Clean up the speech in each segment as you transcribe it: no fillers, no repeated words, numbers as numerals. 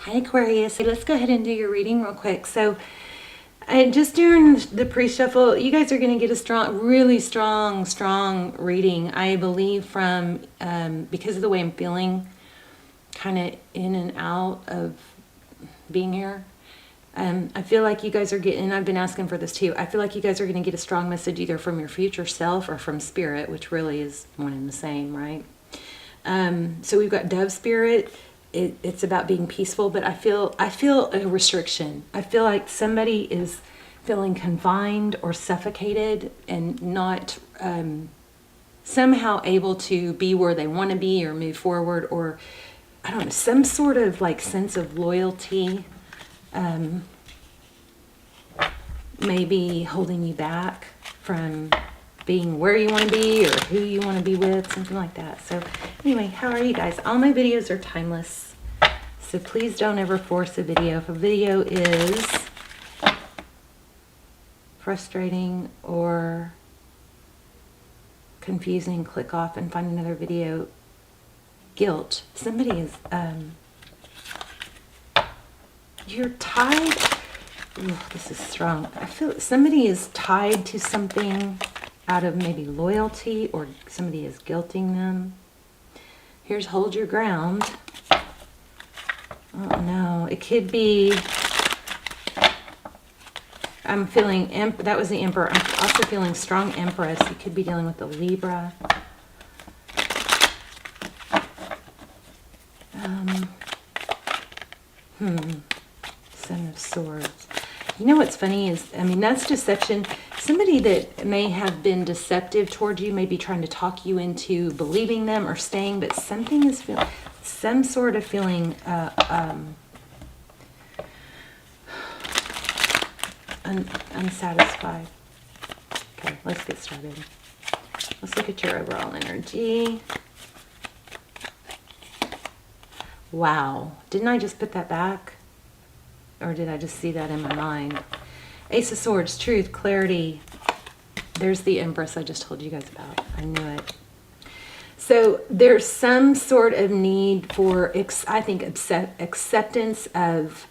Hi Aquarius, let's go ahead and do your reading real quick. So just during the pre-shuffle, you guys are going to get a strong, really strong reading, I believe, from because of the way I'm feeling, kind of in and out of being here. I feel like you guys are getting, and I've been asking for this too, I feel like you guys are going to get a strong message either from your future self or from spirit, which really is one and the same, right? So we've got Dove Spirit. It's about being peaceful, but I feel a restriction. I feel like somebody is feeling confined or suffocated and not somehow able to be where they want to be or move forward, or I don't know, some sort of like sense of loyalty maybe holding you back from being where you want to be or who you want to be with, something like that. So anyway, how are you guys? All my videos are timeless, so please don't ever force a video. If a video is frustrating or confusing, click off and find another video. Guilt. Somebody is you're tied. Ooh, this is strong. I feel somebody is tied to something out of maybe loyalty, or somebody is guilting them. Here's hold your ground. Oh no, it could be, I'm feeling, that was the Emperor. I'm also feeling strong Empress. You could be dealing with the Libra. Seven of Swords. You know what's funny is, I mean, that's deception. Somebody that may have been deceptive towards you may be trying to talk you into believing them or staying, but something is feeling, some sort of feeling unsatisfied. Okay, let's get started. Let's look at your overall energy. Wow. Didn't I just put that back? Or did I just see that in my mind? Ace of Swords, truth, clarity. There's the Empress I just told you guys about. I knew it. So there's some sort of need for, I think, acceptance of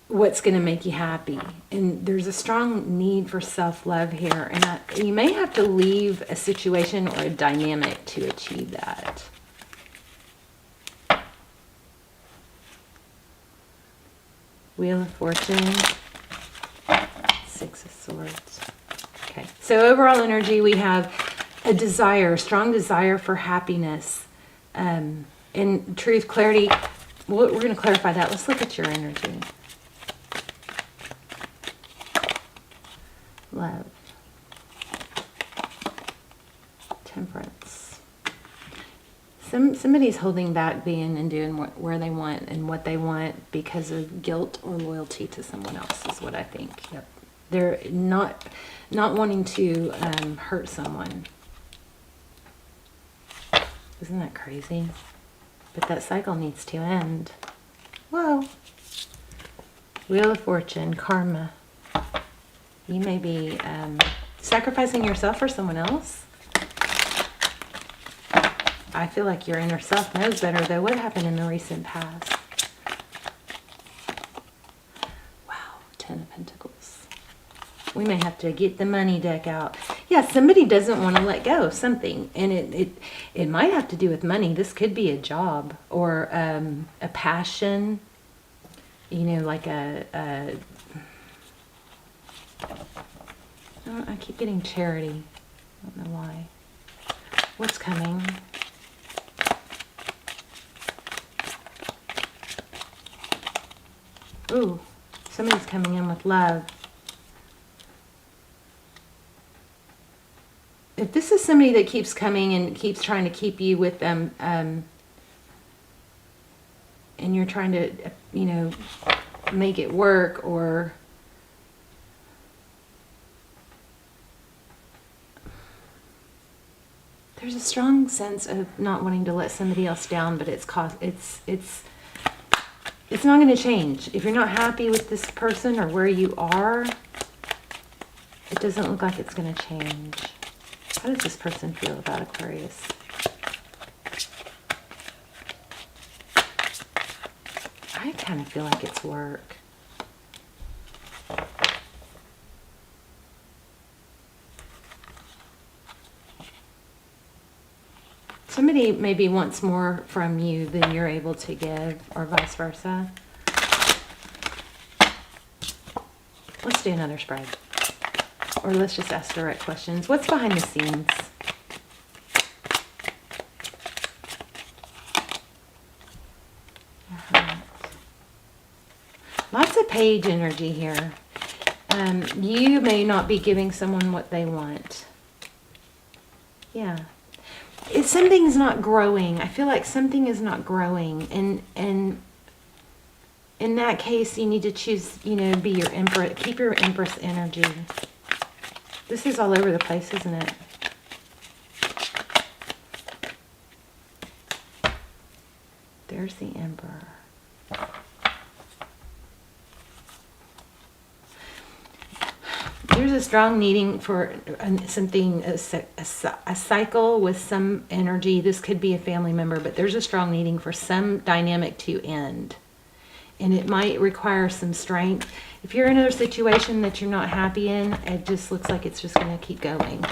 what's going to make you happy. And there's a strong need for self-love here. And you may have to leave a situation or a dynamic to achieve that. Wheel of Fortune, Six of Swords. Okay, so overall energy, we have a desire, a strong desire for happiness, and truth, clarity. We're going to clarify that. Let's look at your energy. Love, Temperance. Somebody's holding back being and doing where they want and what they want because of guilt or loyalty to someone else is what I think. Yep. They're not wanting to hurt someone. Isn't that crazy? But that cycle needs to end. Whoa. Wheel of Fortune, karma. You may be sacrificing yourself for someone else. I feel like your inner self knows better, though. What happened in the recent past? Wow, Ten of Pentacles. We may have to get the money deck out. Yeah, somebody doesn't want to let go of something, and it might have to do with money. This could be a job or a passion. You know, like I keep getting charity. I don't know why. What's coming? Ooh, somebody's coming in with love. If this is somebody that keeps coming and keeps trying to keep you with them, and you're trying to, you know, make it work, or there's a strong sense of not wanting to let somebody else down, but it's not going to change. If you're not happy with this person or where you are, it doesn't look like it's going to change. How does this person feel about Aquarius? I kind of feel like it's work. Somebody maybe wants more from you than you're able to give, or vice versa. Let's do another spread. Or let's just ask direct questions. What's behind the scenes? Lots of page energy here. You may not be giving someone what they want. Yeah. If something's not growing, I feel like something is not growing. And in that case, you need to choose, you know, be your empress. Keep your empress energy. This is all over the place, isn't it? There's the Emperor. There's a strong needing for something, a cycle with some energy. This could be a family member, but there's a strong needing for some dynamic to end. And it might require some strength. If you're in a situation that you're not happy in, it just looks like it's just going to keep going.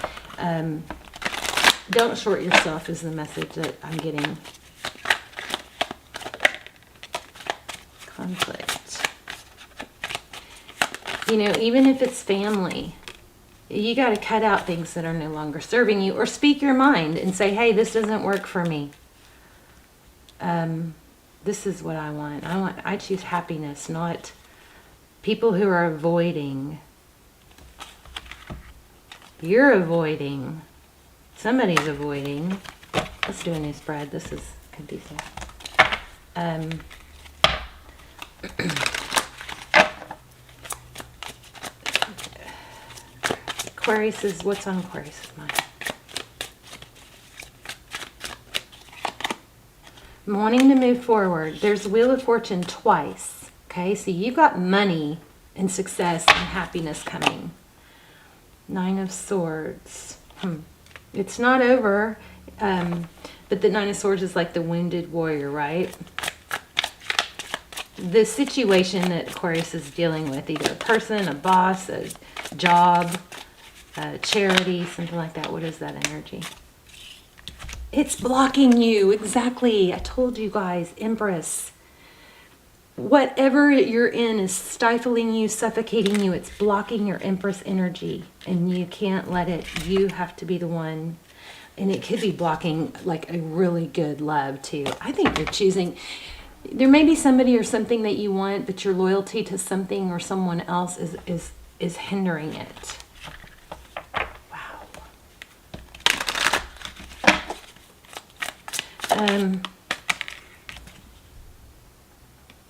Don't short yourself is the message that I'm getting. Conflict. You know, even if it's family, you got to cut out things that are no longer serving you, or speak your mind and say, hey, this doesn't work for me. This is what I want. I choose happiness, not people who are avoiding. You're avoiding. Somebody's avoiding. Let's do a new spread. This is confusing. Aquarius is, what's on Aquarius' mind? Wanting to move forward. There's Wheel of Fortune twice. Okay, so you've got money and success and happiness coming. Nine of Swords. It's not over, but the Nine of Swords is like the wounded warrior, right? The situation that Aquarius is dealing with, either a person, a boss, a job, a charity, something like that. What is that energy? It's blocking you. Exactly. I told you guys, Empress. Whatever you're in is stifling you, suffocating you. It's blocking your Empress energy. And you can't let it. You have to be the one. And it could be blocking like a really good love too. I think you're choosing. There may be somebody or something that you want, but your loyalty to something or someone else is hindering it.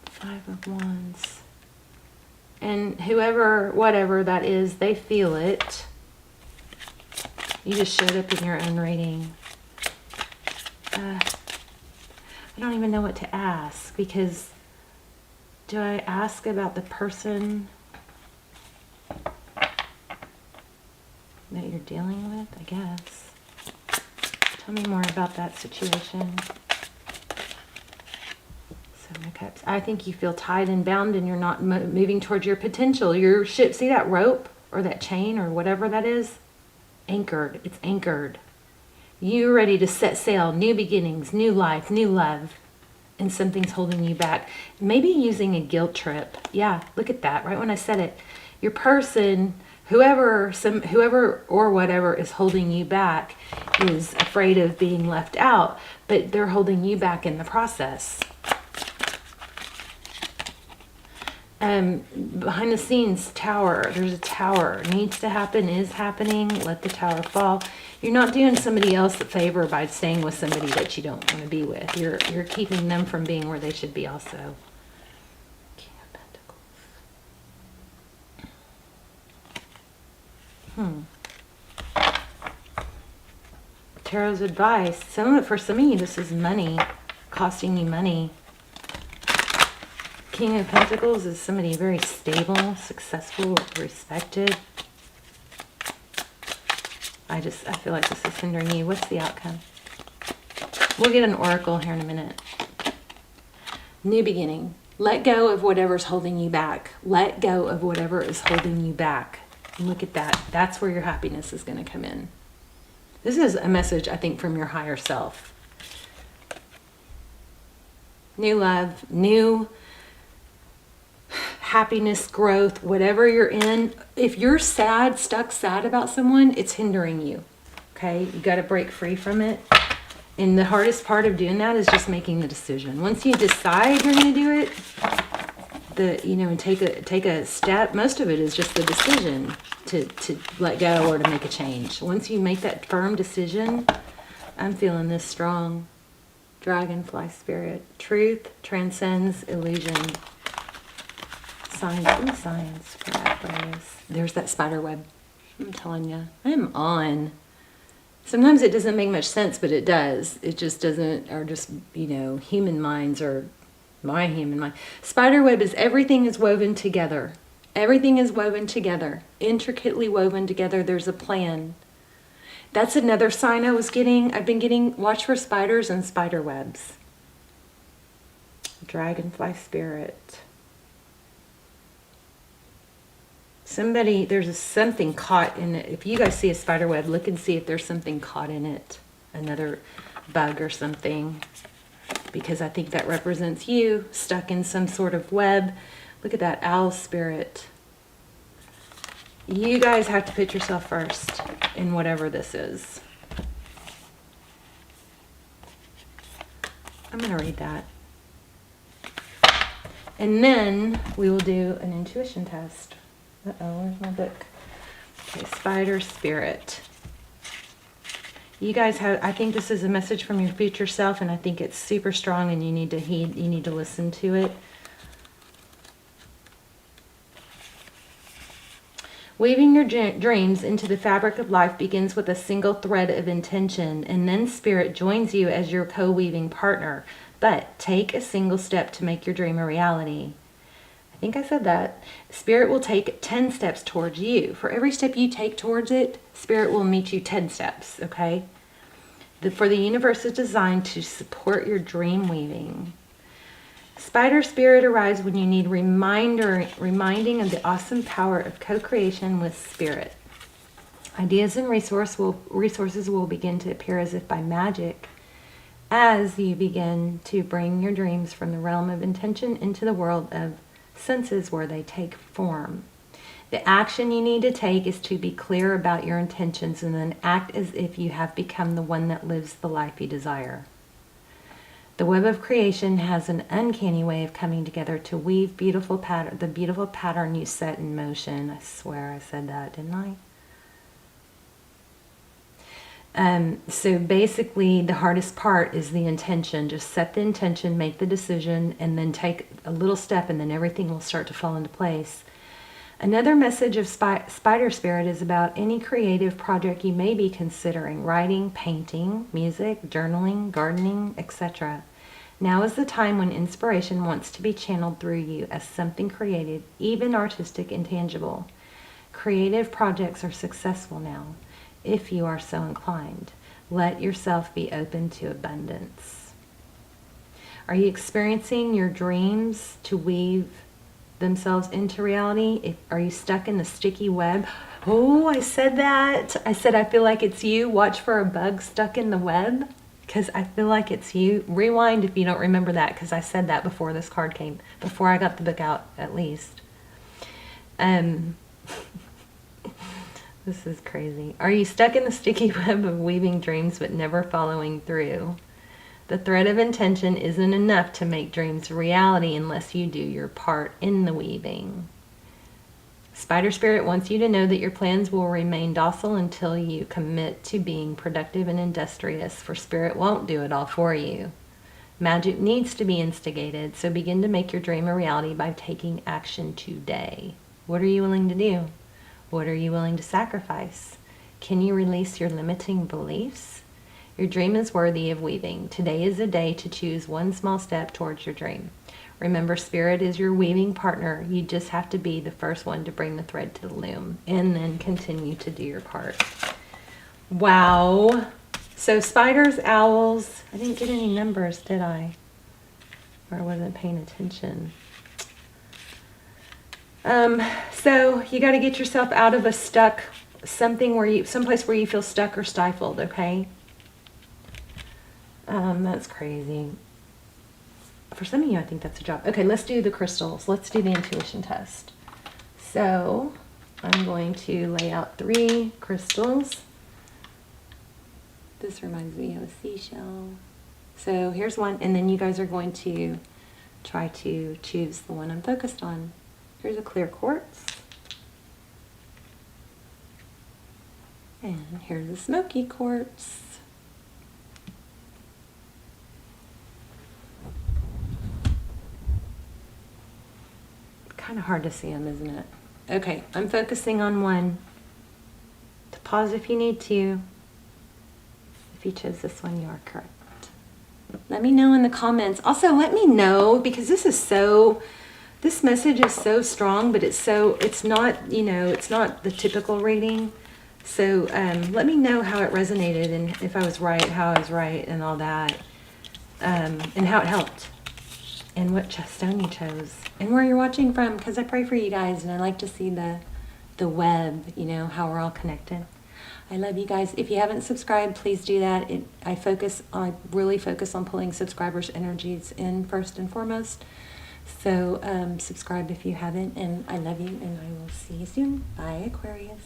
Five of Wands. And whoever, whatever that is, they feel it. You just showed up in your own reading. I don't even know what to ask, because do I ask about the person that you're dealing with? I guess. Tell me more about that situation. Seven of Cups. I think you feel tied and bound and you're not moving towards your potential. Your ship, see that rope or that chain or whatever that is? Anchored. It's anchored. You're ready to set sail. New beginnings, new life, new love. And something's holding you back. Maybe using a guilt trip. Yeah, look at that. Right when I said it. Your person, whoever or whatever is holding you back is afraid of being left out, but they're holding you back in the process. Behind the scenes, tower. There's a tower. Needs to happen, is happening. Let the tower fall. You're not doing somebody else a favor by staying with somebody that you don't want to be with. You're keeping them from being where they should be also. King of Pentacles. Tarot's advice. For some of you, this is money. Costing you money. King of Pentacles is somebody very stable, successful, respected. I feel like this is hindering you. What's the outcome? We'll get an oracle here in a minute. New beginning. Let go of whatever's holding you back. Let go of whatever is holding you back. And look at that. That's where your happiness is going to come in. This is a message, I think, from your higher self. New love, new happiness, growth, whatever you're in. If you're sad, stuck sad about someone, it's hindering you. Okay? You got to break free from it. And the hardest part of doing that is just making the decision. Once you decide you're going to do it, and take a step. Most of it is just the decision to let go or to make a change. Once you make that firm decision, I'm feeling this strong. Dragonfly spirit. Truth transcends illusion. Science for Aquarius. There's that spider web. I'm telling you, I'm on. Sometimes it doesn't make much sense, but it does. It just doesn't, or just, human minds, or my human mind. Spider web is everything is woven together. Everything is woven together, intricately woven together. There's a plan. That's another sign I was getting. I've been getting, watch for spiders and spider webs. Dragonfly spirit. There's something caught in it. If you guys see a spider web, look and see if there's something caught in it. Another bug or something. Because I think that represents you stuck in some sort of web. Look at that owl spirit. You guys have to put yourself first in whatever this is. I'm going to read that. And then we will do an intuition test. Uh-oh, where's my book? Okay, spider spirit. You guys I think this is a message from your future self, and I think it's super strong, and you need to listen to it. Weaving your dreams into the fabric of life begins with a single thread of intention, and then Spirit joins you as your co-weaving partner. But take a single step to make your dream a reality. I think I said that. Spirit will take 10 steps towards you. For every step you take towards it, Spirit will meet you 10 steps, okay? For the universe is designed to support your dream weaving. Spider spirit arrives when you need reminding of the awesome power of co-creation with Spirit. Ideas and resources will begin to appear as if by magic as you begin to bring your dreams from the realm of intention into the world of senses where they take form. The action you need to take is to be clear about your intentions and then act as if you have become the one that lives the life you desire. The web of creation has an uncanny way of coming together to weave the beautiful pattern you set in motion. I swear I said that, didn't I? So basically the hardest part is the intention. Just set the intention, make the decision, and then take a little step, and then everything will start to fall into place. Another message of Spider Spirit is about any creative project you may be considering: writing, painting, music, journaling, gardening, etc. Now is the time when inspiration wants to be channeled through you as something creative, even artistic and tangible. Creative projects are successful now, if you are so inclined. Let yourself be open to abundance. Are you experiencing your dreams to weave themselves into reality? Are you stuck in the sticky web? Oh, I said that. I said I feel like it's you. Watch for a bug stuck in the web, because I feel like it's you. Rewind if you don't remember that, because I said that before this card came, before I got the book out at least. This is crazy. Are you stuck in the sticky web of weaving dreams but never following through? The thread of intention isn't enough to make dreams a reality unless you do your part in the weaving. Spider Spirit wants you to know that your plans will remain docile until you commit to being productive and industrious, for Spirit won't do it all for you. Magic needs to be instigated, so begin to make your dream a reality by taking action today. What are you willing to do? What are you willing to sacrifice? Can you release your limiting beliefs? Your dream is worthy of weaving. Today is a day to choose one small step towards your dream. Remember, Spirit is your weaving partner. You just have to be the first one to bring the thread to the loom, and then continue to do your part. Wow. So spiders, owls. I didn't get any numbers, did I? or I wasn't paying attention. So you got to get yourself out of a stuck, someplace where you feel stuck or stifled, okay? That's crazy. For some of you, I think that's a job. Okay, let's do the crystals. Let's do the intuition test. So I'm going to lay out 3 crystals. This reminds me of a seashell. So here's one, and then you guys are going to try to choose the one I'm focused on. Here's a clear quartz. And here's a smoky quartz. Kind of hard to see them, isn't it? Okay, I'm focusing on one. To pause if you need to. If you chose this one, you are correct. Let me know in the comments. Also, let me know, because this message is so strong, but it's not, it's not the typical reading. So let me know how it resonated, and if I was right, how I was right, and all that, and how it helped, and what stone you chose, and where you're watching from, because I pray for you guys, and I like to see the web, how we're all connected. I love you guys. If you haven't subscribed, please do that. I really focus on pulling subscribers' energies in first and foremost. So subscribe if you haven't, and I love you, and I will see you soon. Bye, Aquarius.